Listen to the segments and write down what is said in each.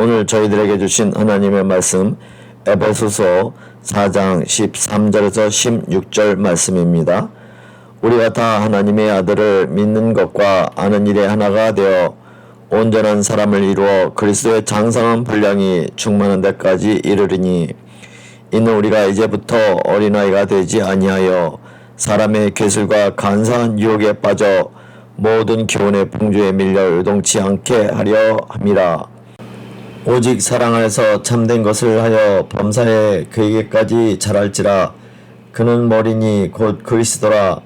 오늘 저희들에게 주신 하나님의 말씀 에베소서 4장 13절에서 16절 말씀입니다. 우리가 다 하나님의 아들을 믿는 것과 아는 일에 하나가 되어 온전한 사람을 이루어 그리스도의 장성한 분량이 충만한 데까지 이르리니 이는 우리가 이제부터 어린아이가 되지 아니하여 사람의 괴술과 간사한 유혹에 빠져 모든 교훈의 풍조에 밀려 요동치 않게 하려 함이라. 오직 사랑 안에서 참된 것을 하여 범사에 그에게까지 자랄지라. 그는 머리니 곧 그리스도라.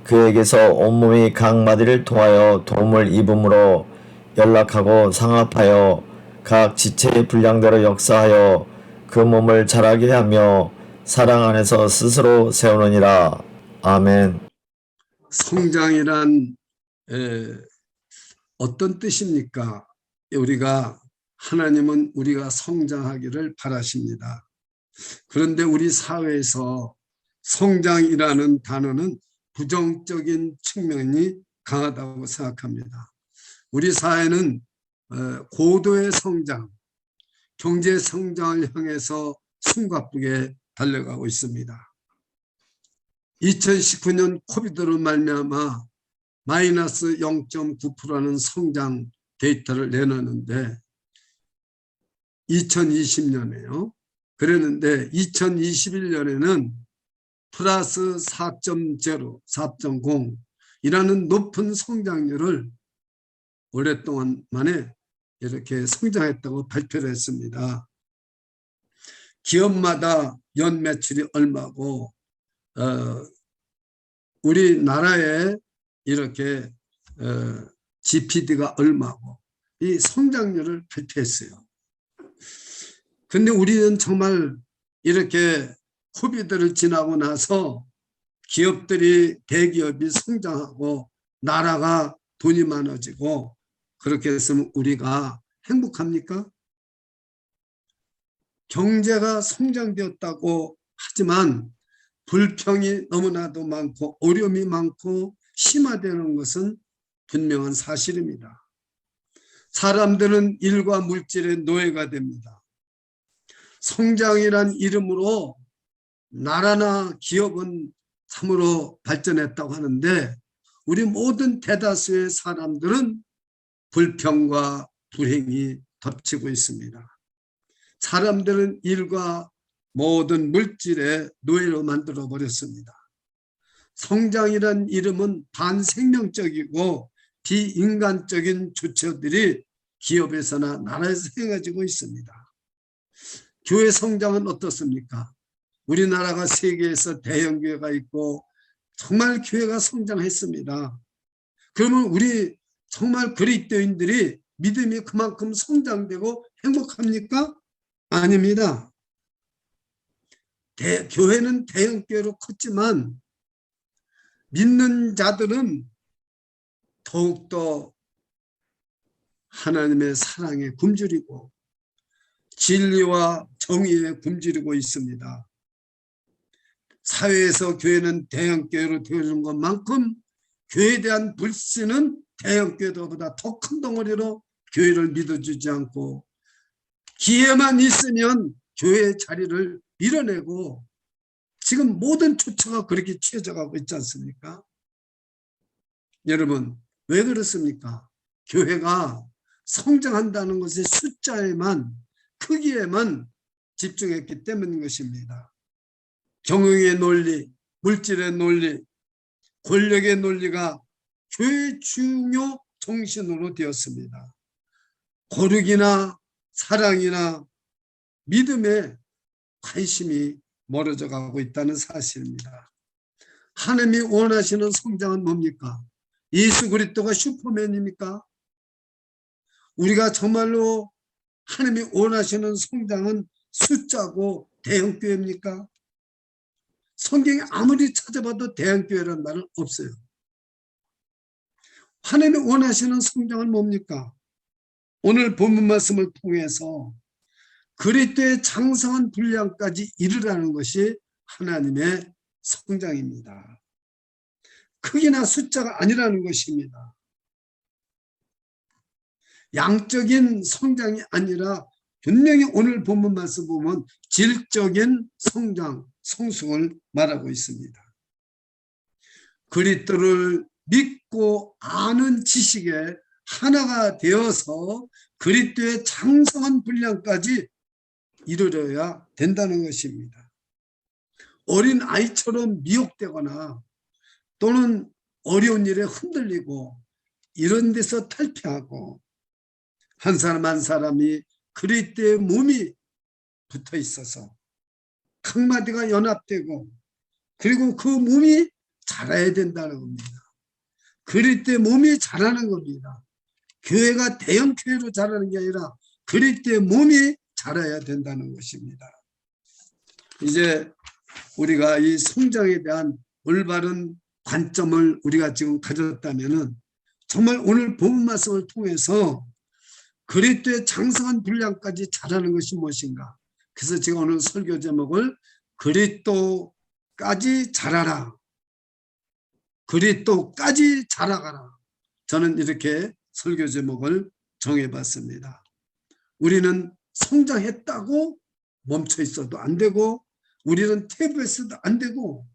그에게서 온몸이 각 마디를 통하여 도움을 입음으로 연락하고 상합하여 각 지체의 분량대로 역사하여 그 몸을 자라게 하며 사랑 안에서 스스로 세우느니라. 아멘. 성장이란 어떤 뜻입니까? 하나님은 우리가 성장하기를 바라십니다. 그런데 우리 사회에서 성장이라는 단어는 부정적인 측면이 강하다고 생각합니다. 우리 사회는 고도의 성장, 경제 성장을 향해서 숨가쁘게 달려가고 있습니다. 2019년 코비드로 말미암아 마이너스 0.9%라는 성장 데이터를 내놨는데 2020년에요. 그랬는데 2021년에는 플러스 4.0, 4.0이라는 높은 성장률을 오랫동안 만에 이렇게 성장했다고 발표를 했습니다. 기업마다 연 매출이 얼마고 우리나라의 이렇게 GPD가 얼마고 이 성장률을 발표했어요. 근데 우리는 정말 이렇게 코비드를 지나고 나서 대기업이 성장하고 나라가 돈이 많아지고 그렇게 했으면 우리가 행복합니까? 경제가 성장되었다고 하지만 불평이 너무나도 많고 어려움이 많고 심화되는 것은 분명한 사실입니다. 사람들은 일과 물질의 노예가 됩니다. 성장이란 이름으로 나라나 기업은 참으로 발전했다고 하는데 우리 모든 대다수의 사람들은 불평과 불행이 덮치고 있습니다. 사람들은 일과 모든 물질의 노예로 만들어 버렸습니다. 성장이란 이름은 반생명적이고 비인간적인 조처들이 기업에서나 나라에서 행해지고 있습니다. 교회 성장은 어떻습니까? 우리나라가 세계에서 대형 교회가 있고 정말 교회가 성장했습니다. 그러면 우리 정말 그리스도인들이 믿음이 그만큼 성장되고 행복합니까? 아닙니다. 교회는 대형 교회로 컸지만 믿는 자들은 더욱더 하나님의 사랑에 굶주리고 진리와 정의에 굶주리고 있습니다. 사회에서 교회는 대형 교회로 되어지는 것만큼 교회에 대한 불신은 대형 교회보다 더 큰 덩어리로 교회를 믿어주지 않고 기회만 있으면 교회의 자리를 밀어내고 지금 모든 조처가 그렇게 취해져 가고 있지 않습니까? 여러분 왜 그렇습니까? 교회가 성장한다는 것의 숫자에만 크기에만 집중했기 때문인 것입니다. 경영의 논리, 물질의 논리, 권력의 논리가 교회의 중요 정신으로 되었습니다. 거룩이나 사랑이나 믿음에 관심이 멀어져 가고 있다는 사실입니다. 하나님이 원하시는 성장은 뭡니까? 예수 그리스도가 슈퍼맨입니까? 우리가 정말로 하나님이 원하시는 성장은 숫자고 대형교회입니까? 성경에 아무리 찾아봐도 대형교회라는 말은 없어요. 하나님이 원하시는 성장은 뭡니까? 오늘 본문 말씀을 통해서 그리스도의 장성한 분량까지 이르라는 것이 하나님의 성장입니다. 크기나 숫자가 아니라는 것입니다. 양적인 성장이 아니라 분명히 오늘 본문 말씀 보면 질적인 성장, 성숙을 말하고 있습니다. 그리스도를 믿고 아는 지식에 하나가 되어서 그리스도의 장성한 분량까지 이루어야 된다는 것입니다. 어린 아이처럼 미혹되거나 또는 어려운 일에 흔들리고 이런 데서 탈피하고 한 사람 한 사람이 그리스도의 몸이 붙어 있어서 각 마디가 연합되고 그리고 그 몸이 자라야 된다는 겁니다. 그리스도의 몸이 자라는 겁니다. 교회가 대형 교회로 자라는 게 아니라 그리스도의 몸이 자라야 된다는 것입니다. 이제 우리가 이 성장에 대한 올바른 관점을 우리가 지금 가졌다면은 정말 오늘 본문 말씀을 통해서 그리스도의 장성한 분량까지 자라는 것이 무엇인가? 그래서 제가 오늘 설교 제목을 그리스도까지 자라라. 그리스도까지 자라가라. 저는 이렇게 설교 제목을 정해봤습니다. 우리는 성장했다고 멈춰 있어도 안 되고 우리는 퇴보했어도 안 되고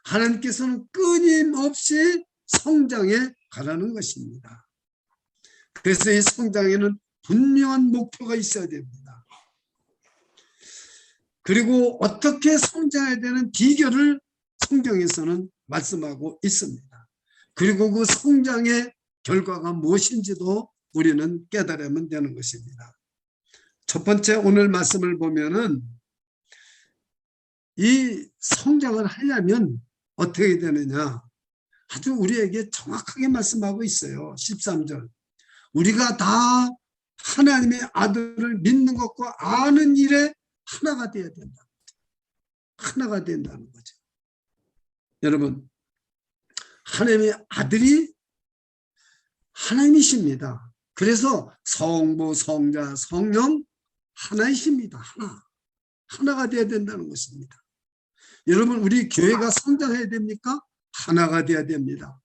하나님께서는 끊임없이 성장해 가라는 것입니다. 그래서 이 성장에는 분명한 목표가 있어야 됩니다. 그리고 어떻게 성장해야 되는 비결을 성경에서는 말씀하고 있습니다. 그리고 그 성장의 결과가 무엇인지도 우리는 깨달으면 되는 것입니다. 첫 번째 오늘 말씀을 보면은 이 성장을 하려면 어떻게 되느냐 아주 우리에게 정확하게 말씀하고 있어요. 13절 우리가 다 하나님의 아들을 믿는 것과 아는 일에 하나가 되어야 된다. 하나가 된다는 거죠. 여러분 하나님의 아들이 하나님이십니다. 그래서 성부, 성자, 성령 하나이십니다. 하나가 되어야 된다는 것입니다. 여러분 우리 교회가 성장해야 됩니까? 하나가 되어야 됩니다.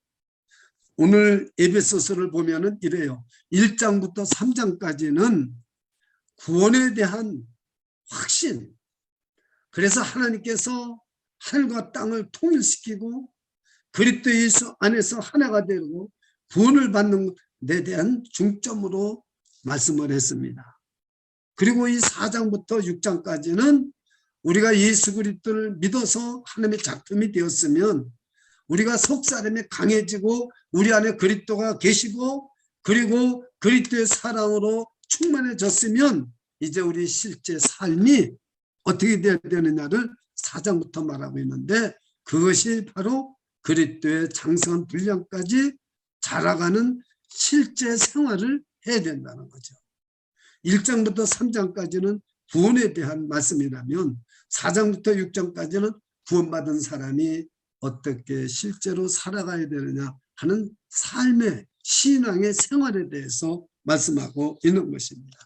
오늘 에베소서를 보면은 이래요. 1장부터 3장까지는 구원에 대한 확신. 그래서 하나님께서 하늘과 땅을 통일시키고 그리스도 예수 안에서 하나가 되고 구원을 받는 데 대한 중점으로 말씀을 했습니다. 그리고 이 4장부터 6장까지는 우리가 예수 그리스도를 믿어서 하나님의 작품이 되었으면 우리가 속사람이 강해지고 우리 안에 그리스도가 계시고 그리고 그리스도의 사랑으로 충만해졌으면 이제 우리 실제 삶이 어떻게 되어야 되느냐를 4장부터 말하고 있는데 그것이 바로 그리스도의 장성한 분량까지 자라가는 실제 생활을 해야 된다는 거죠. 1장부터 3장까지는 구원에 대한 말씀이라면 4장부터 6장까지는 구원받은 사람이 어떻게 실제로 살아가야 되느냐 하는 삶의 신앙의 생활에 대해서 말씀하고 있는 것입니다.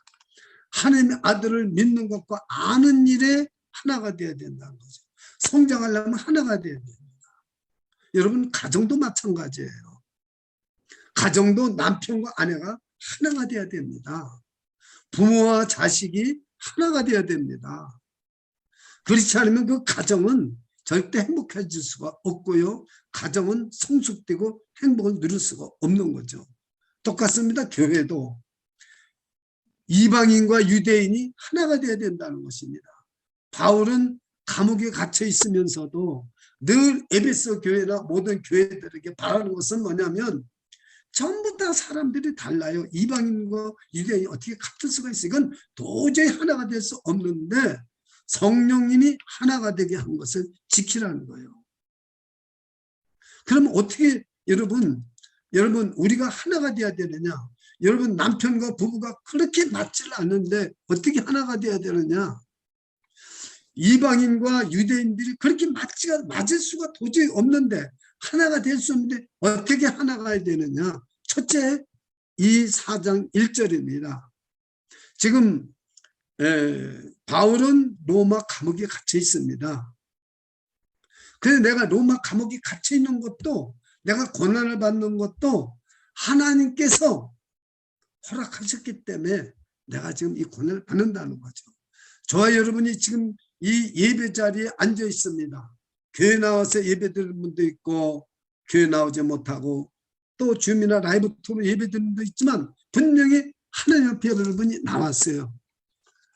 하나님의 아들을 믿는 것과 아는 일에 하나가 되어야 된다는 거죠. 성장하려면 하나가 되어야 됩니다. 여러분 가정도 마찬가지예요. 가정도 남편과 아내가 하나가 되어야 됩니다. 부모와 자식이 하나가 되어야 됩니다. 그렇지 않으면 그 가정은 절대 행복해질 수가 없고요. 가정은 성숙되고 행복을 누릴 수가 없는 거죠. 똑같습니다. 교회도 이방인과 유대인이 하나가 되어야 된다는 것입니다. 바울은 감옥에 갇혀 있으면서도 늘 에베소 교회나 모든 교회들에게 바라는 것은 뭐냐면 전부 다 사람들이 달라요. 이방인과 유대인이 어떻게 같을 수가 있어요. 이건 도저히 하나가 될 수 없는데 성령님이 하나가 되게 한 것을 지키라는 거예요. 그럼 어떻게 여러분 우리가 하나가 돼야 되느냐? 여러분 남편과 부부가 그렇게 맞질 않는데 어떻게 하나가 돼야 되느냐? 이방인과 유대인들이 그렇게 맞을 수가 도저히 없는데 하나가 될 수 없는데 어떻게 하나가 해야 되느냐? 첫째, 이 4장 1절입니다. 지금 바울은 로마 감옥에 갇혀 있습니다. 그래서 내가 로마 감옥에 갇혀 있는 것도 내가 고난을 받는 것도 하나님께서 허락하셨기 때문에 내가 지금 이 고난을 받는다는 거죠. 저와 여러분이 지금 이 예배 자리에 앉아 있습니다. 교회 나와서 예배 드리는 분도 있고 교회 나오지 못하고 또 줌이나 라이브 통으로 예배 드리는 분도 있지만 분명히 하나님 앞에 여러분이 나왔어요.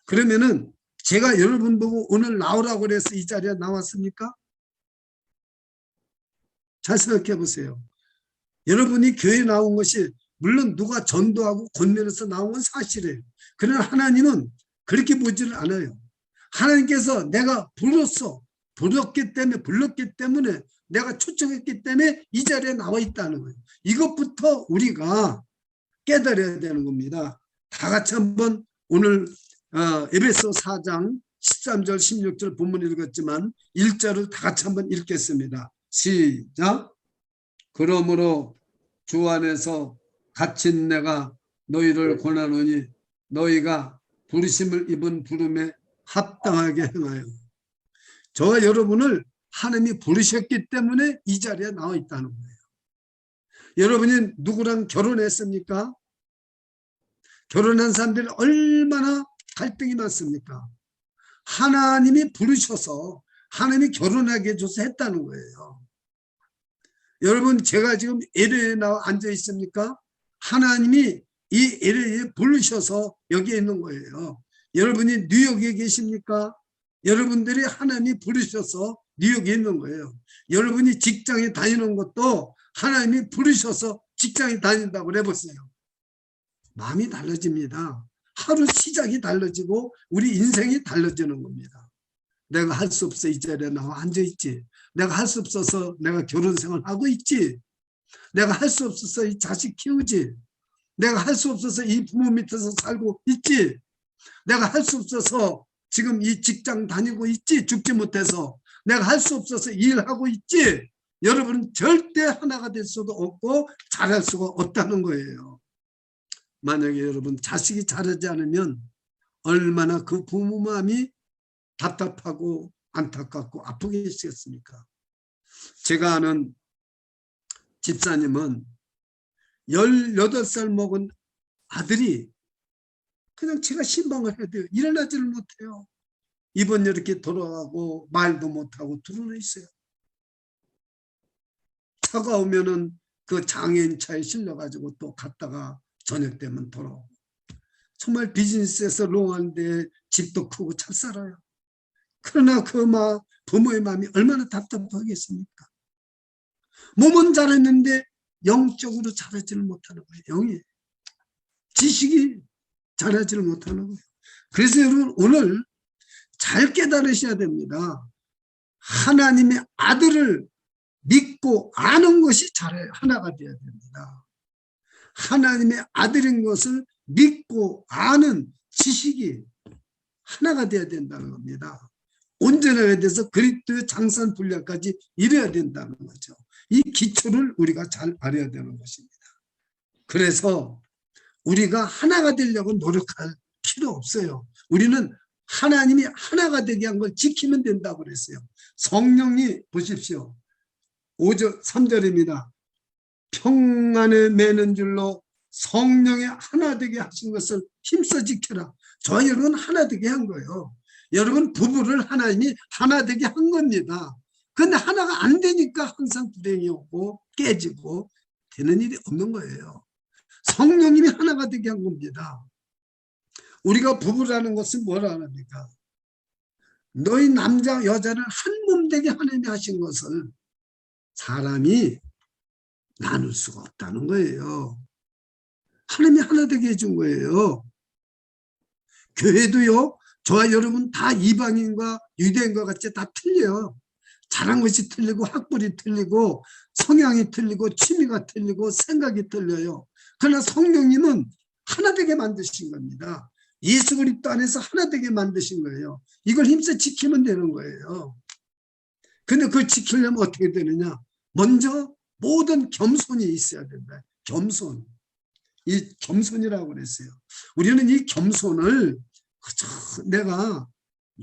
그러면은 제가 여러분 보고 오늘 나오라고 그래서 이 자리에 나왔습니까? 잘 생각해 보세요. 여러분이 교회에 나온 것이 물론 누가 전도하고 권면해서 나온 건 사실이에요. 그러나 하나님은 그렇게 보지를 않아요. 하나님께서 내가 불렀기 때문에 내가 초청했기 때문에 이 자리에 나와 있다는 거예요. 이것부터 우리가 깨달아야 되는 겁니다. 다 같이 한번 오늘 에베소 4장 13절 16절 본문 읽었지만 1절을 다 같이 한번 읽겠습니다. 시작. 그러므로 주 안에서 갇힌 내가 너희를 권하노니 너희가 부르심을 입은 부름에 합당하게 행하여. 저와 여러분을 하나님이 부르셨기 때문에 이 자리에 나와 있다는 거예요. 여러분이 누구랑 결혼했습니까? 결혼한 사람들이 얼마나 갈등이 많습니까? 하나님이 부르셔서 하나님이 결혼하게 해줘서 했다는 거예요. 여러분 제가 지금 LA에 나와 앉아 있습니까? 하나님이 이 LA에 부르셔서 여기에 있는 거예요. 여러분이 뉴욕에 계십니까? 여러분들이 하나님이 부르셔서 뉴욕에 있는 거예요. 여러분이 직장에 다니는 것도 하나님이 부르셔서 직장에 다닌다고 해보세요. 마음이 달라집니다. 하루 시작이 달라지고 우리 인생이 달라지는 겁니다. 내가 할 수 없어 이 자리에 나와 앉아있지. 내가 할 수 없어서 내가 결혼 생활하고 있지. 내가 할 수 없어서 이 자식 키우지. 내가 할 수 없어서 이 부모 밑에서 살고 있지. 내가 할 수 없어서 지금 이 직장 다니고 있지. 죽지 못해서. 내가 할 수 없어서 일하고 있지. 여러분은 절대 하나가 될 수도 없고 잘할 수가 없다는 거예요. 만약에 여러분 자식이 잘하지 않으면 얼마나 그 부모 마음이 답답하고 안타깝고 아프게 되시겠습니까? 제가 아는 집사님은 18살 먹은 아들이 그냥 제가 신방을 해야 돼요. 일어나지를 못해요. 입은 이렇게 돌아가고 말도 못하고 드러나 있어요. 차가 오면은 그 장애인 차에 실려가지고 또 갔다가 저녁 되면 돌아오고. 정말 비즈니스에서 롱한데 집도 크고 잘 살아요. 그러나 그 부모의 마음이 얼마나 답답하겠습니까? 몸은 잘했는데 영적으로 잘하지를 못하는 거예요. 영이. 지식이 잘하지를 못하는 거예요. 그래서 여러분 오늘 잘 깨달으셔야 됩니다. 하나님의 아들을 믿고 아는 것이 잘해요. 하나가 되어야 됩니다. 하나님의 아들인 것을 믿고 아는 지식이 하나가 되어야 된다는 겁니다. 온전하게 돼서 그리스도의 장산 분량까지 이뤄야 된다는 거죠. 이 기초를 우리가 잘 알아야 되는 것입니다. 그래서 우리가 하나가 되려고 노력할 필요 없어요. 우리는 하나님이 하나가 되게 한 걸 지키면 된다고 그랬어요. 성령이 보십시오. 5절 3절입니다. 평안에 매는 줄로 성령의 하나 되게 하신 것을 힘써 지켜라. 저와 여러분 하나 되게 한 거예요. 여러분 부부를 하나님이 하나 되게 한 겁니다. 그런데 하나가 안 되니까 항상 불행이 오고 깨지고 되는 일이 없는 거예요. 성령님이 하나가 되게 한 겁니다. 우리가 부부라는 것은 뭐라 합니까? 너희 남자 여자를 한 몸 되게 하나님이 하신 것을 사람이 나눌 수가 없다는 거예요. 하나님이 하나 되게 해준 거예요. 교회도요. 저와 여러분 다 이방인과 유대인과 같이 다 틀려요. 잘한 것이 틀리고 학벌이 틀리고 성향이 틀리고 취미가 틀리고 생각이 틀려요. 그러나 성령님은 하나 되게 만드신 겁니다. 예수 그리스도 안에서 하나 되게 만드신 거예요. 이걸 힘써 지키면 되는 거예요. 근데 그걸 지키려면 어떻게 되느냐? 먼저 모든 겸손이 있어야 된다. 겸손. 이 겸손이라고 그랬어요. 우리는 이 겸손을 내가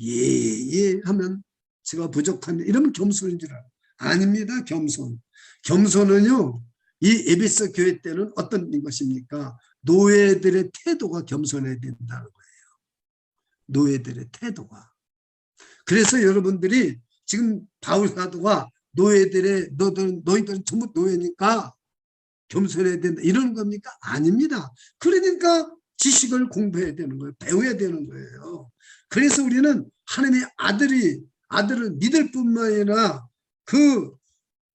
예 하면 제가 부족하면 이러면 겸손인 줄 알아요. 아닙니다. 겸손. 겸손은요. 이 에베소 교회 때는 어떤 것입니까? 노예들의 태도가 겸손해야 된다는 거예요. 노예들의 태도가. 그래서 여러분들이 지금 바울 사도가 너희들은 전부 노예니까 겸손해야 된다 이러는 겁니까? 아닙니다. 그러니까 지식을 공부해야 되는 거예요. 배워야 되는 거예요. 그래서 우리는 하나님의 아들을 믿을 뿐만 아니라 그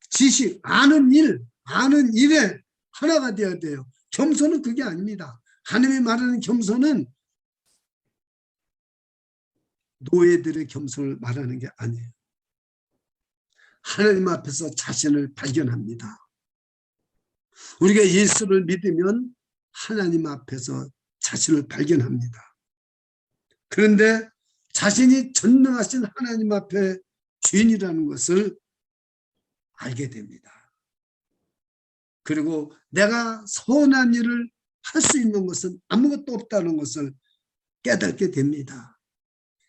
지식, 아는 일에 하나가 되어야 돼요. 겸손은 그게 아닙니다. 하나님이 말하는 겸손은 노예들의 겸손을 말하는 게 아니에요. 하나님 앞에서 자신을 발견합니다. 우리가 예수를 믿으면 하나님 앞에서 자신을 발견합니다. 그런데 자신이 전능하신 하나님 앞에 죄인이라는 것을 알게 됩니다. 그리고 내가 선한 일을 할 수 있는 것은 아무것도 없다는 것을 깨닫게 됩니다.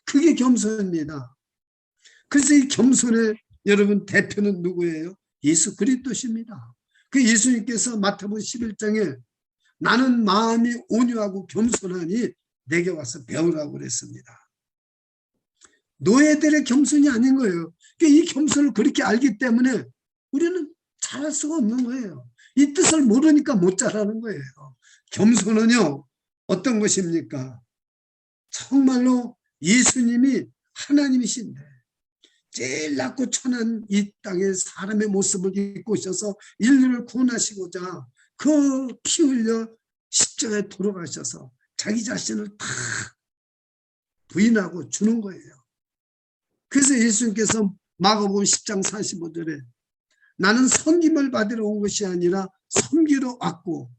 그게 겸손입니다. 그래서 이 겸손의 여러분 대표는 누구예요? 예수 그리스도십니다. 그 예수님께서 마태복음 11장에 나는 마음이 온유하고 겸손하니 내게 와서 배우라고 그랬습니다. 노예들의 겸손이 아닌 거예요. 그러니까 이 겸손을 그렇게 알기 때문에 우리는 잘할 수가 없는 거예요. 이 뜻을 모르니까 못 잘하는 거예요. 겸손은요 어떤 것입니까? 정말로 예수님이 하나님이신데 제일 낮고 천한 이 땅에 사람의 모습을 입고 오셔서 인류를 구원하시고자 그 피 흘려 십자가에 돌아가셔서 자기 자신을 다 부인하고 주는 거예요. 그래서 예수님께서 마가복음 10장 45절에 나는 섬김을 받으러 온 것이 아니라 섬기러 왔고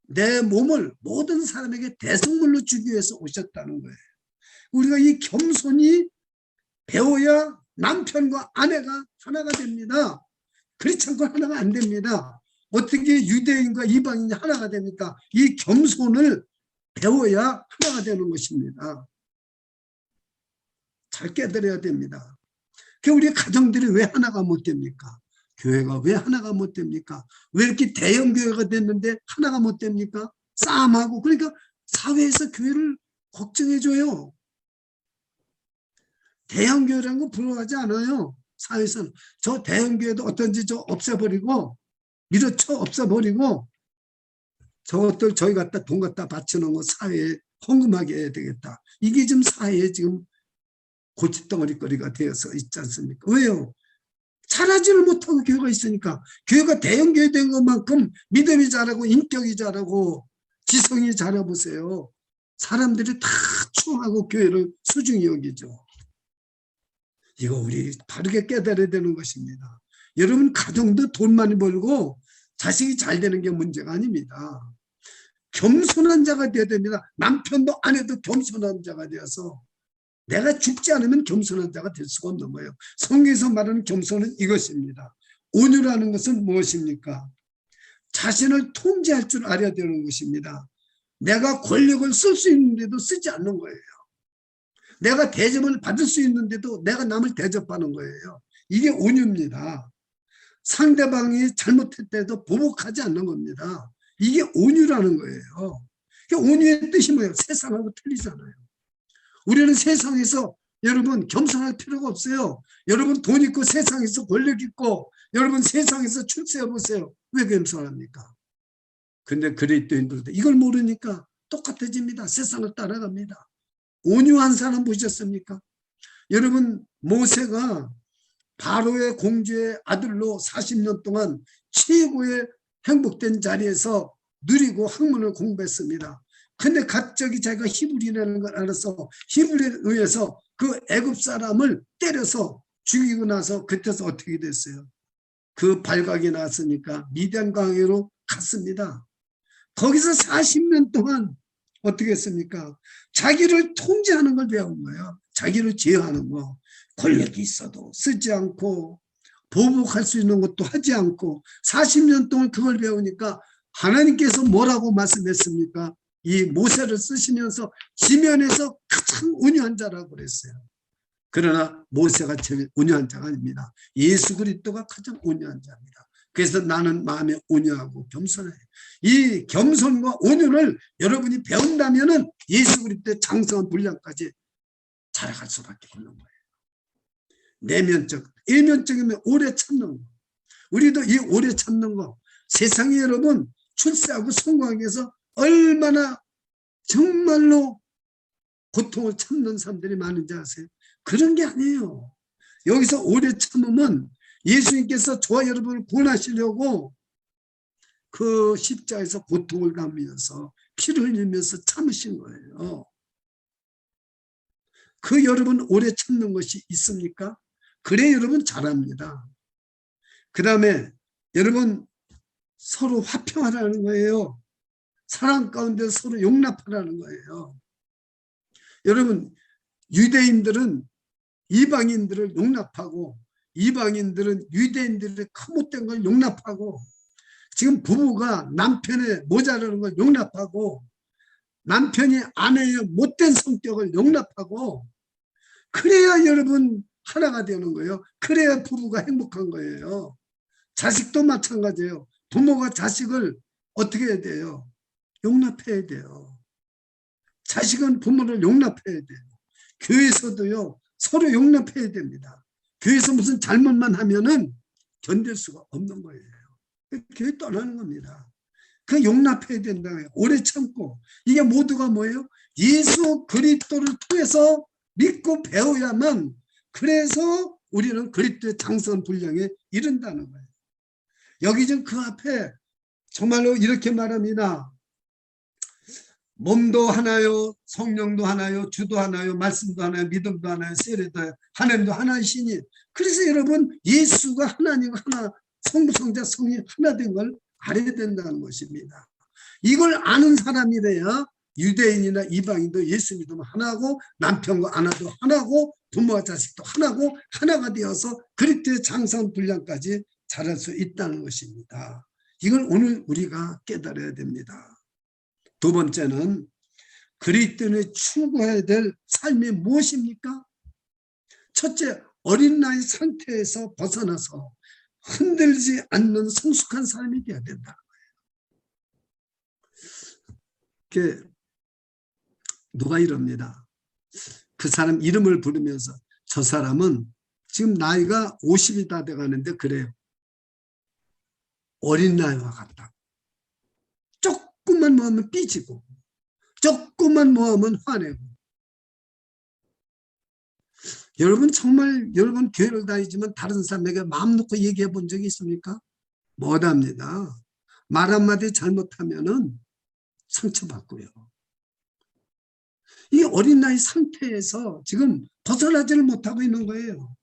내 몸을 모든 사람에게 대성물로 주기 위해서 오셨다는 거예요. 우리가 이 겸손이 배워야 남편과 아내가 하나가 됩니다. 그렇지 않고 하나가 안 됩니다. 어떻게 유대인과 이방인이 하나가 됩니까? 이 겸손을 배워야 하나가 되는 것입니다. 잘 깨달아야 됩니다. 우리 가정들이 왜 하나가 못 됩니까? 교회가 왜 하나가 못 됩니까? 왜 이렇게 대형 교회가 됐는데 하나가 못 됩니까? 싸움하고. 그러니까 사회에서 교회를 걱정해줘요. 대형 교회라는 거 부러워하지 않아요. 사회에서는. 저 대형 교회도 어떤지 저 없애버리고 밀어쳐 없애버리고 저것들 저희 갖다 돈 갖다 바치는 거 사회에 헌금하게 해야 되겠다. 이게 지금 사회에 지금 고칫덩어리거리가 되어서 있지 않습니까? 왜요? 잘하지를 못하고 교회가 있으니까. 교회가 대형 교회 된 것만큼 믿음이 잘하고 인격이 잘하고 지성이 잘해보세요. 사람들이 다 추앙하고 교회를 소중히 여기죠. 이거 우리 바르게 깨달아야 되는 것입니다. 여러분 가정도 돈 많이 벌고 자식이 잘 되는 게 문제가 아닙니다. 겸손한 자가 되어야 됩니다. 남편도 아내도 겸손한 자가 되어서 내가 죽지 않으면 겸손한 자가 될 수가 없는 거예요. 성경에서 말하는 겸손은 이것입니다. 온유라는 것은 무엇입니까? 자신을 통제할 줄 알아야 되는 것입니다. 내가 권력을 쓸 수 있는데도 쓰지 않는 거예요. 내가 대접을 받을 수 있는데도 내가 남을 대접하는 거예요. 이게 온유입니다. 상대방이 잘못했대도 보복하지 않는 겁니다. 이게 온유라는 거예요. 온유의 뜻이 뭐예요? 세상하고 틀리잖아요. 우리는 세상에서 여러분 겸손할 필요가 없어요. 여러분 돈 있고 세상에서 권력 있고 여러분 세상에서 출세해 보세요. 왜 겸손합니까? 근데 그리스도인들도 이걸 모르니까 똑같아집니다. 세상을 따라갑니다. 온유한 사람 보셨습니까? 여러분 모세가 바로의 공주의 아들로 40년 동안 최고의 행복된 자리에서 누리고 학문을 공부했습니다. 근데 갑자기 자기가 히브리라는 걸 알아서 히브리에 의해서 그 애굽 사람을 때려서 죽이고 나서 그때서 어떻게 됐어요? 그 발각이 났으니까 미디안 광야로 갔습니다. 거기서 40년 동안 어떻게 했습니까? 자기를 통제하는 걸 배운 거예요. 자기를 제어하는 거. 권력이 있어도 쓰지 않고 보복할 수 있는 것도 하지 않고 40년 동안 그걸 배우니까 하나님께서 뭐라고 말씀했습니까? 이 모세를 쓰시면서 지면에서 가장 온유한 자라고 그랬어요. 그러나 모세가 제일 온유한 자가 아닙니다. 예수 그리스도가 가장 온유한 자입니다. 그래서 나는 마음에 온유하고 겸손해요. 이 겸손과 온유를 여러분이 배운다면은 예수 그리스도의 장성한 분량까지 자라갈 수밖에 없는 거예요. 내면적, 일면적이면 오래 참는 거. 우리도 이 오래 참는 거, 세상에 여러분 출세하고 성공하기 위해서 얼마나 정말로 고통을 참는 사람들이 많은지 아세요? 그런 게 아니에요. 여기서 오래 참으면 예수님께서 저와 여러분을 구원하시려고 그 십자가에서 고통을 당하면서 피를 흘리면서 참으신 거예요. 그 여러분 오래 참는 것이 있습니까? 그래 여러분 잘합니다. 그 다음에 여러분 서로 화평하라는 거예요. 사랑 가운데 서로 용납하라는 거예요. 여러분 유대인들은 이방인들을 용납하고 이방인들은 유대인들의 커못된 걸 용납하고 지금 부부가 남편의 모자라는 걸 용납하고 남편이 아내의 못된 성격을 용납하고 그래야 여러분 하나가 되는 거예요. 그래야 부부가 행복한 거예요. 자식도 마찬가지예요. 부모가 자식을 어떻게 해야 돼요? 용납해야 돼요. 자식은 부모를 용납해야 돼요. 교회에서도요 서로 용납해야 됩니다. 교회에서 무슨 잘못만 하면은 견딜 수가 없는 거예요. 교회 떠나는 겁니다. 그 용납해야 된다고요. 오래 참고. 이게 모두가 뭐예요? 예수 그리스도를 통해서 믿고 배워야만 그래서 우리는 그리스도의 장성한 분량에 이른다는 거예요. 여기 지금 그 앞에 정말로 이렇게 말합니다. 몸도 하나요, 성령도 하나요, 주도 하나요, 말씀도 하나요, 믿음도 하나요, 세례도 하나요, 하나님도 하나이시니. 그래서 여러분 예수가 하나님 하나, 성부, 성자, 성이 하나 된 걸 알아야 된다는 것입니다. 이걸 아는 사람이 돼야 유대인이나 이방인도 예수 믿으면 하나고 남편과 아내도 하나고 부모와 자식도 하나고 하나가 되어서 그리스도의 장성한 분량까지 자랄 수 있다는 것입니다. 이걸 오늘 우리가 깨달아야 됩니다. 두 번째는 그리스도인이 추구해야 될 삶이 무엇입니까? 첫째, 어린 나이 상태에서 벗어나서 흔들리지 않는 성숙한 삶이 되어야 된다. 누가 이럽니다. 그 사람 이름을 부르면서 저 사람은 지금 나이가 50이 다 돼가는데 그래요. 어린 나이와 같다. 조금만 뭐 하면 삐지고 조금만 뭐 하면 화내고. 여러분 정말 여러분 교회를 다니지만 다른 사람에게 마음 놓고 얘기해 본 적이 있습니까? 못합니다. 말 한마디 잘못하면은 상처받고요. 이 어린 나이 상태에서 지금 벗어나지를 못하고 있는 거예요.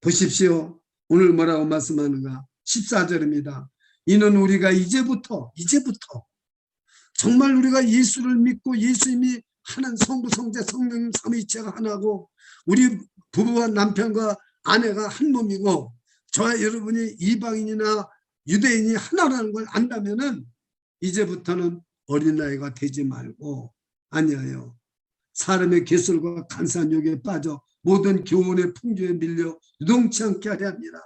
보십시오. 오늘 뭐라고 말씀하는가? 14절입니다. 이는 우리가 이제부터 정말 우리가 예수를 믿고 예수님이 하나님 성부 성자 성령 삼위일체가 하나고 우리 부부와 남편과 아내가 한 몸이고 저와 여러분이 이방인이나 유대인이 하나라는 걸 안다면은 이제부터는 어린아이가 되지 말고 아니에요. 사람의 개술과 간사한 욕에 빠져 모든 교훈의 풍조에 밀려 유동치 않게 하려 합니다.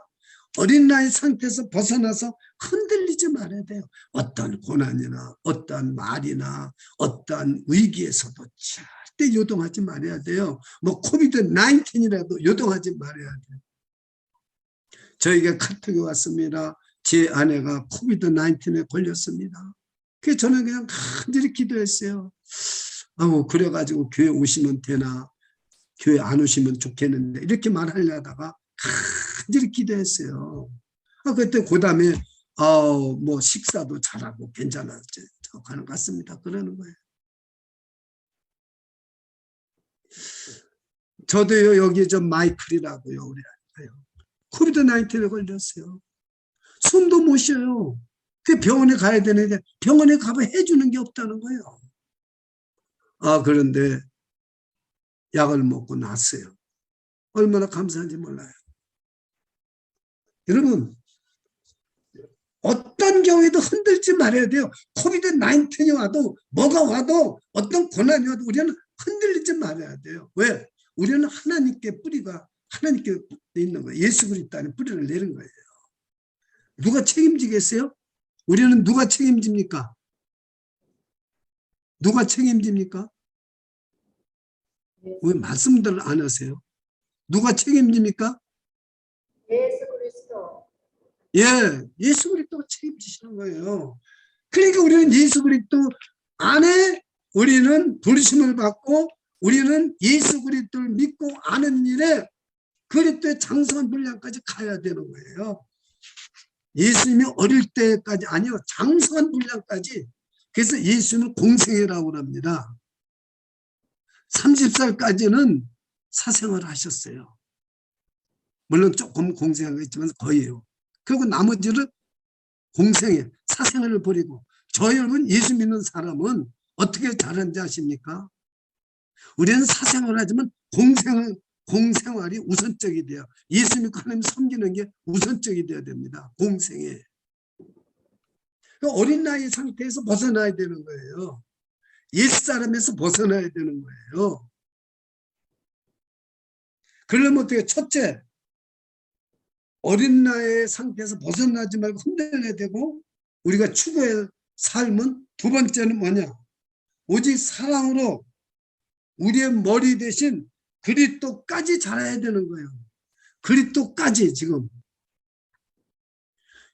어린 나이 상태에서 벗어나서 흔들리지 말아야 돼요. 어떤 고난이나 어떤 말이나 어떤 위기에서도 절대 요동하지 말아야 돼요. 뭐 코비드 19이라도 요동하지 말아야 돼요. 저에게 카톡이 왔습니다. 제 아내가 코비드 19에 걸렸습니다. 그래서 저는 그냥 간절히 기도했어요. 그래가지고 교회 오시면 되나 교회 안 오시면 좋겠는데 이렇게 말하려다가 간절히 기도했어요. 그때 그 다음에 뭐 식사도 잘하고 괜찮았죠. 가는 것 같습니다. 그러는 거예요. 저도요 여기 저 마이클이라고요 우리 아이가요. 코비드 19에 걸렸어요. 숨도 못 쉬어요. 그 병원에 가야 되는데 병원에 가면 해주는 게 없다는 거예요. 그런데 약을 먹고 났어요. 얼마나 감사한지 몰라요. 여러분 어떤 경우에도 흔들지 말아야 돼요. 코비드 19이 와도 뭐가 와도 어떤 고난이 와도 우리는 흔들리지 말아야 돼요. 왜? 우리는 하나님께 뿌리가 하나님께 있는 거예요. 예수 그리스도 안에 뿌리를 내린 거예요. 누가 책임지겠어요? 우리는 누가 책임집니까? 누가 책임집니까? 왜 말씀들을 안 하세요? 누가 책임집니까? 예수 그리스도. 예, 예수 그리스도가 책임지시는 거예요. 그러니까 우리는 예수 그리스도 안에 우리는 부르심을 받고 우리는 예수 그리스도를 믿고 아는 일에 그리스도의 장성한 분량까지 가야 되는 거예요. 예수님이 어릴 때까지 아니요, 장성한 분량까지. 그래서 예수님은 공생애라고 합니다. 30살까지는 사생활을 하셨어요. 물론 조금 공생애가 있지만 거의요. 그리고 나머지를 공생애, 사생활을 버리고. 저 여러분 예수 믿는 사람은 어떻게 잘하는지 아십니까? 우리는 사생활을 하지만 공생활이 우선적이 돼요. 예수 믿고 하나님 섬기는 게 우선적이 돼야 됩니다. 공생애. 어린 나이 상태에서 벗어나야 되는 거예요. 옛사람에서 벗어나야 되는 거예요. 그러려면 어떻게? 첫째, 어린 나이 상태에서 벗어나지 말고 흔들려야 되고, 우리가 추구의 삶은 두 번째는 뭐냐? 오직 사랑으로 우리의 머리 대신 그리스도까지 자라야 되는 거예요. 그리스도까지. 지금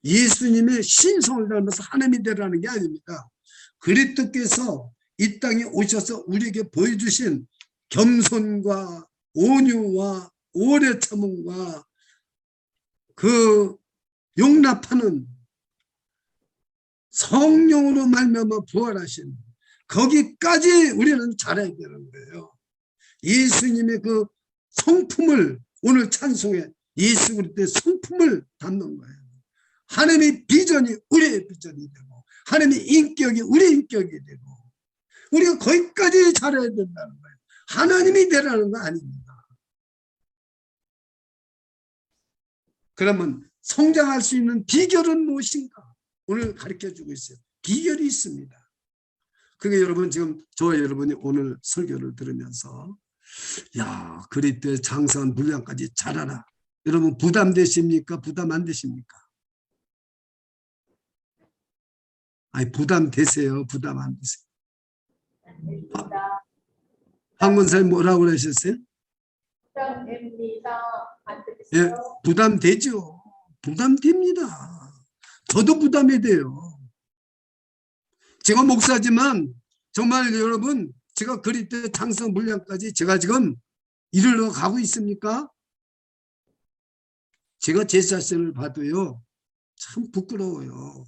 예수님의 신성을 닮아서 하나님이 되라는 게 아닙니다. 그리스도께서 이 땅에 오셔서 우리에게 보여주신 겸손과 온유와 오래 참음과 그 용납하는 성령으로 말미암아 부활하신 거기까지 우리는 잘해야 되는 거예요. 예수님의 그 성품을 오늘 찬송에 예수 그리스도의 성품을 담는 거예요. 하나님의 비전이 우리의 비전이 되고 하나님의 인격이 우리의 인격이 되고 우리가 거기까지 잘해야 된다는 거예요. 하나님이 되라는 거 아닙니다. 그러면 성장할 수 있는 비결은 무엇인가? 오늘 가르쳐주고 있어요. 비결이 있습니다. 그게 여러분 지금 저와 여러분이 오늘 설교를 들으면서 야, 그리스도의 장성한 분량까지 자라라. 여러분 부담되십니까? 부담 안 되십니까? 아니 부담되세요? 부담 안 되세요? 황문사님 뭐라고 그러셨어요? 부담됩니다. 안 예, 되겠어요? 부담되죠. 부담됩니다. 저도 부담이 돼요. 제가 목사지만 정말 여러분 제가 그리스도의 장성 분량까지 제가 지금 이르러 가고 있습니까? 제가 제 자신을 봐도요 참 부끄러워요.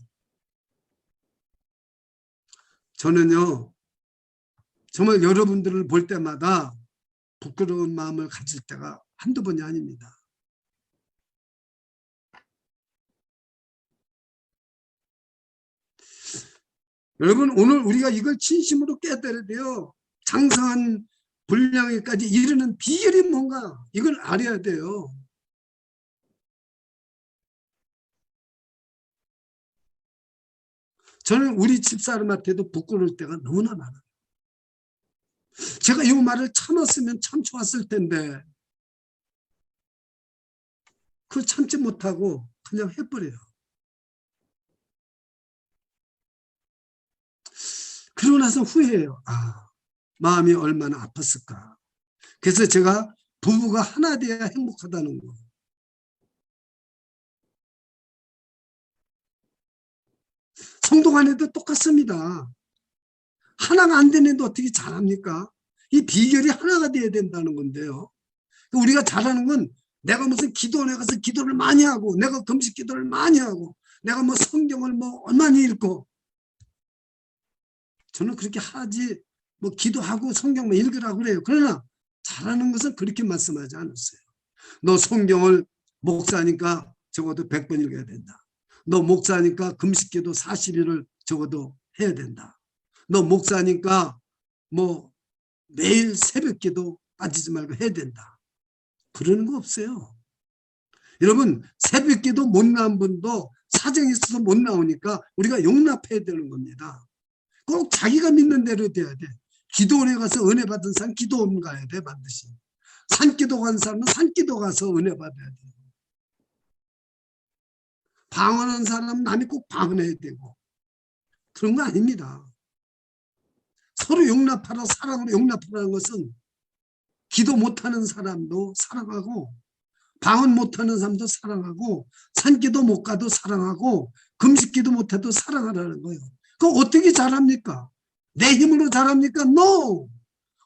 저는요 정말 여러분들을 볼 때마다 부끄러운 마음을 가질 때가 한두 번이 아닙니다. 여러분 오늘 우리가 이걸 진심으로 깨달아야 돼요. 장성한 분량에까지 이르는 비결이 뭔가 이걸 알아야 돼요. 저는 우리 집사람한테도 부끄러울 때가 너무나 많아요. 제가 이 말을 참았으면 참 좋았을 텐데 그걸 참지 못하고 그냥 해버려요. 그러고 나서 후회해요. 아, 마음이 얼마나 아팠을까. 그래서 제가 부부가 하나 돼야 행복하다는 거. 성도 간에도 똑같습니다. 하나가 안 되는데 어떻게 잘합니까? 이 비결이 하나가 돼야 된다는 건데요. 우리가 잘하는 건 내가 무슨 기도원에 가서 기도를 많이 하고 내가 금식 기도를 많이 하고 내가 뭐 성경을 뭐 많이 읽고 저는 그렇게 하지 뭐 기도하고 성경만 읽으라고 그래요. 그러나 잘하는 것은 그렇게 말씀하지 않았어요. 너 성경을 목사니까 적어도 100번 읽어야 된다. 너 목사니까 금식기도 40일을 적어도 해야 된다. 너 목사니까 뭐 매일 새벽기도 빠지지 말고 해야 된다. 그러는 거 없어요. 여러분 새벽기도 못 나온 분도 사정이 있어서 못 나오니까 우리가 용납해야 되는 겁니다. 꼭 자기가 믿는 대로 돼야 돼. 기도원에 가서 은혜 받은 사람 기도원 가야 돼 반드시. 산기도 간 사람은 산기도 가서 은혜 받아야 돼. 방언하는 사람은 남이 꼭 방언해야 되고 그런 거 아닙니다. 서로 용납하라, 사랑으로 용납하라는 것은 기도 못하는 사람도 사랑하고 방언 못하는 사람도 사랑하고 산기도 못 가도 사랑하고 금식기도 못해도 사랑하라는 거예요. 그거 어떻게 잘합니까? 내 힘으로 잘합니까? No!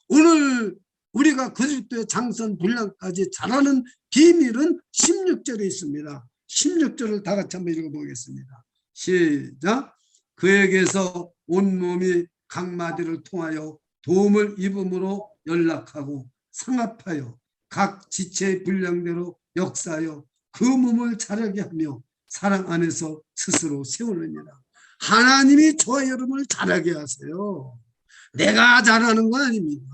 오늘 우리가 그리스도의 장선 분량까지 잘하는 비밀은 16절에 있습니다. 16절을 다 같이 한번 읽어보겠습니다. 시작. 그에게서 온몸이 각 마디를 통하여 도움을 입음으로 연락하고 상합하여 각 지체의 분량대로 역사하여 그 몸을 자라게 하며 사랑 안에서 스스로 세우느니라. 하나님이 저와 여러분을 자라게 하세요. 내가 잘하는 거 아닙니다.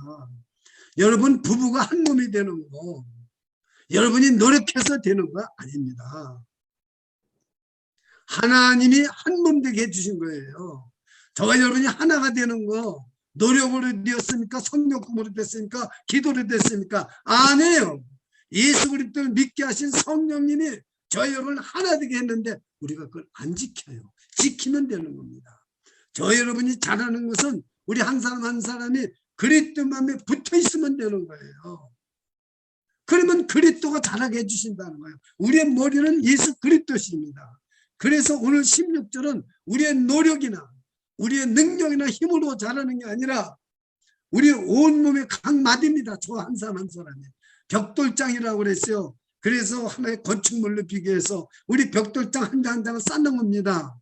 여러분 부부가 한 몸이 되는 거, 여러분이 노력해서 되는 거 아닙니다. 하나님이 한 몸 되게 해주신 거예요. 저와 여러분이 하나가 되는 거 노력으로 되었습니까? 성령으로 됐습니까? 기도로 됐습니까? 아니에요. 예수 그리스도를 믿게 하신 성령님이 저와 여러분을 하나 되게 했는데 우리가 그걸 안 지켜요. 지키면 되는 겁니다. 저와 여러분이 잘하는 것은 우리 한 사람 한 사람이 그리스도 마음에 붙어 있으면 되는 거예요. 그러면 그리스도가 잘하게 해주신다는 거예요. 우리의 머리는 예수 그리스도십니다. 그래서 오늘 16절은 우리의 노력이나 우리의 능력이나 힘으로 잘하는 게 아니라 우리 온몸의 각 마디입니다. 저 한 사람 한 사람이. 벽돌장이라고 그랬어요. 그래서 하나의 건축물로 비교해서 우리 벽돌장 한 장 한 장을 쌓는 겁니다.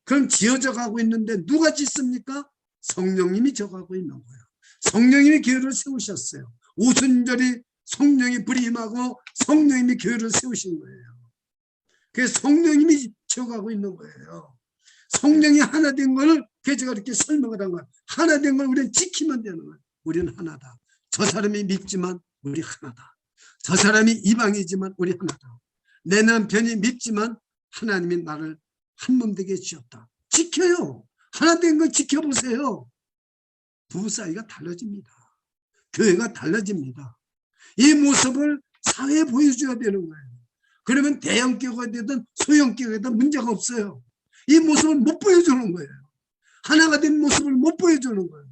그럼 지어져 가고 있는데 누가 짓습니까? 성령님이 져가고 있는 거예요. 성령님이 교회를 세우셨어요. 오순절이 성령이 불이 임하고 성령님이 교회를 세우신 거예요. 그래서 성령님이 지어가고 있는 거예요. 성령이 하나 된 걸 제가 이렇게 설명을 한 거예요. 하나 된 걸 우리는 지키면 되는 거예요. 우리는 하나다. 저 사람이 믿지만 우리 하나다. 저 사람이 이방이지만 우리 하나다. 내 남편이 믿지만 하나님이 나를 한 몸 되게 해주셨다. 지켜요. 하나 된 걸 지켜보세요. 부부 사이가 달라집니다. 교회가 달라집니다. 이 모습을 사회에 보여줘야 되는 거예요. 그러면 대형교회가 되든 소형교회가 되든 문제가 없어요. 이 모습을 못 보여주는 거예요. 하나가 된 모습을 못 보여주는 거예요.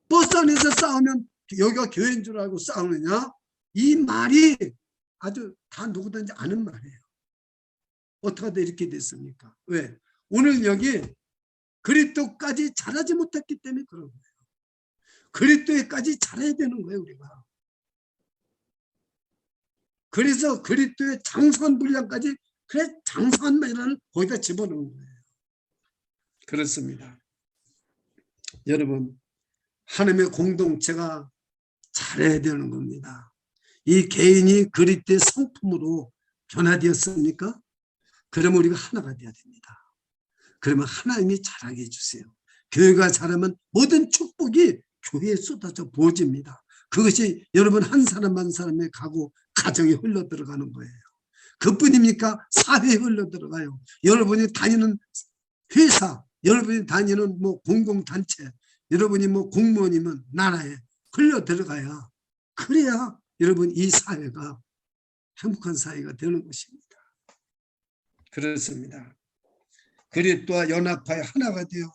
버스 안에서 싸우면 여기가 교회인 줄 알고 싸우느냐? 이 말이 아주 다 누구든지 아는 말이에요. 어떻게 하다 이렇게 됐습니까? 왜? 오늘 여기 그리스도까지 잘하지 못했기 때문에 그런 거예요. 그리스도에까지 잘해야 되는 거예요, 우리가. 그래서 그리스도의 장성한 분량까지 그래 장성한 말을 거기다 집어넣은 거예요. 그렇습니다. 여러분, 하나님의 공동체가 잘해야 되는 겁니다. 이 개인이 그리스도의 성품으로 변화되었습니까? 그러면 우리가 하나가 되어야 됩니다. 그러면 하나님이 잘하게 해주세요. 교회가 잘하면 모든 축복이 교회에 쏟아져 부어집니다. 그것이 여러분 한 사람 한 사람의 가고 가정에 흘러 들어가는 거예요. 그뿐입니까? 사회에 흘러 들어가요. 여러분이 다니는 회사, 여러분이 다니는 뭐 공공단체, 여러분이 뭐 공무원이면 나라에 흘러 들어가야, 그래야 여러분 이 사회가 행복한 사회가 되는 것입니다. 그렇습니다. 그리스도와 연합하여 하나가 되어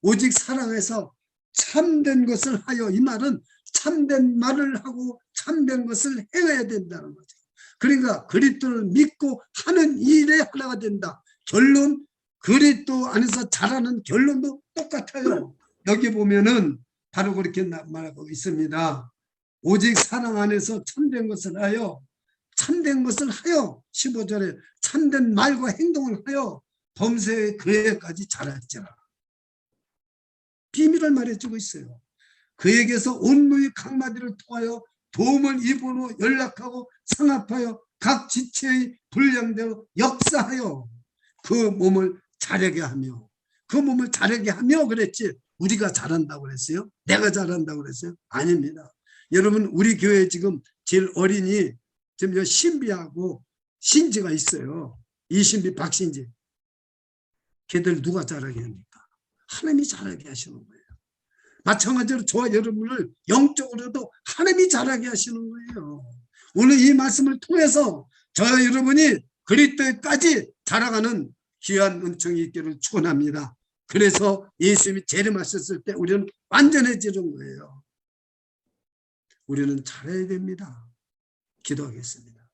오직 사랑해서 참된 것을 하여, 이 말은 참된 말을 하고 참된 것을 행해야 된다는 거죠. 그러니까 그리스도를 믿고 하는 일에 하나가 된다. 결론, 그리스도 안에서 잘하는 결론도 똑같아요. 여기 보면은 바로 그렇게 말하고 있습니다. 오직 사랑 안에서 참된 것을 하여, 참된 것을 하여, 15절에 참된 말과 행동을 하여 범죄의 그에까지 자랄지라. 비밀을 말해주고 있어요. 그에게서 온몸이 각 마디를 통하여 도움을 입으로 연락하고 상합하여 각 지체의 분량대로 역사하여 그 몸을 자라게 하며, 그 몸을 자라게 하며 그랬지 우리가 잘한다고 그랬어요? 내가 잘한다고 그랬어요? 아닙니다. 여러분, 우리 교회에 지금 제일 어린이 지금 신비하고 신지가 있어요. 이신비, 박신지. 걔들 누가 잘하게 합니까? 하나님이 잘하게 하시는 거예요. 마찬가지로 저와 여러분을 영적으로도 하나님이 잘하게 하시는 거예요. 오늘 이 말씀을 통해서 저와 여러분이 그리스도에까지 자라가는 귀한 은총이 있기를 축원합니다. 그래서 예수님이 재림하셨을 때 우리는 완전해지는 거예요. 우리는 잘해야 됩니다. 기도하겠습니다.